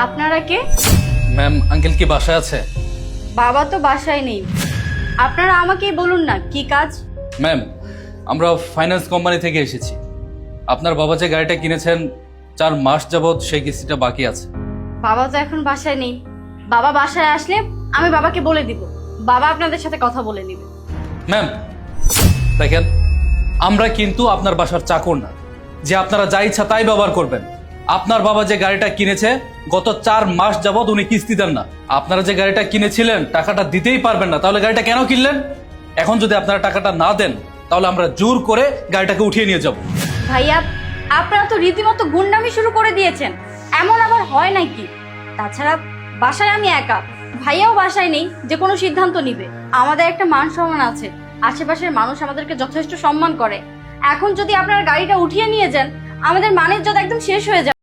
আপনারা কে? Ma'am, uncle কি বাসায় আছে? বাবা তো বাসায় নেই। আপনারা আমাকেই বলুন না কি কাজ। ম্যাম, আমরা ফাইন্যান্স কোম্পানি থেকে এসেছি। আপনার বাবা যে গাড়িটা কিনেছেন 4 মাস যাবৎ সেই কিস্তিটা বাকি আছে। বাবা তো এখন বাসায় নেই। বাবা বাসায় আসলে আমি বাবাকে বলে দিব, বাবা আপনাদের সাথে কথা বলে নেবে। ম্যাম দেখেন, আমরা কিন্তু আপনার বাসার চাকর না যে আপনারা যা ইচ্ছা তাই ব্যবহার করবেন। আপনার বাবা যে গাড়িটা কিনেছে গত 4 মাস যাবৎ উনি কিস্তি দেন না। আপনারা যে গাড়িটা কিনেছিলেন টাকাটা দিতেই পারবেন না, তাহলে গাড়িটা কেন কিনলেন? এখন যদি আপনারা টাকাটা না দেন তাহলে আমরা জোর করে গাড়িটাকে উঠিয়ে নিয়ে যাব। ভাইয়া, আপনারা তো রীতিমতো গুন্ডামি শুরু করে দিয়েছেন। এমন আবার হয় নাকি? তাছাড়া বাসায় আমি একা, ভাইয়াও বাসায় নেই যে কোনো সিদ্ধান্ত নিবে। আমাদের একটা মান সম্মান আছে, আশেপাশের মানুষ আমাদেরকে যথেষ্ট সম্মান করে। এখন যদি আপনার গাড়িটা উঠিয়ে নিয়ে যান, আমাদের মানের ইজ্জত একদম শেষ হয়ে যাবে।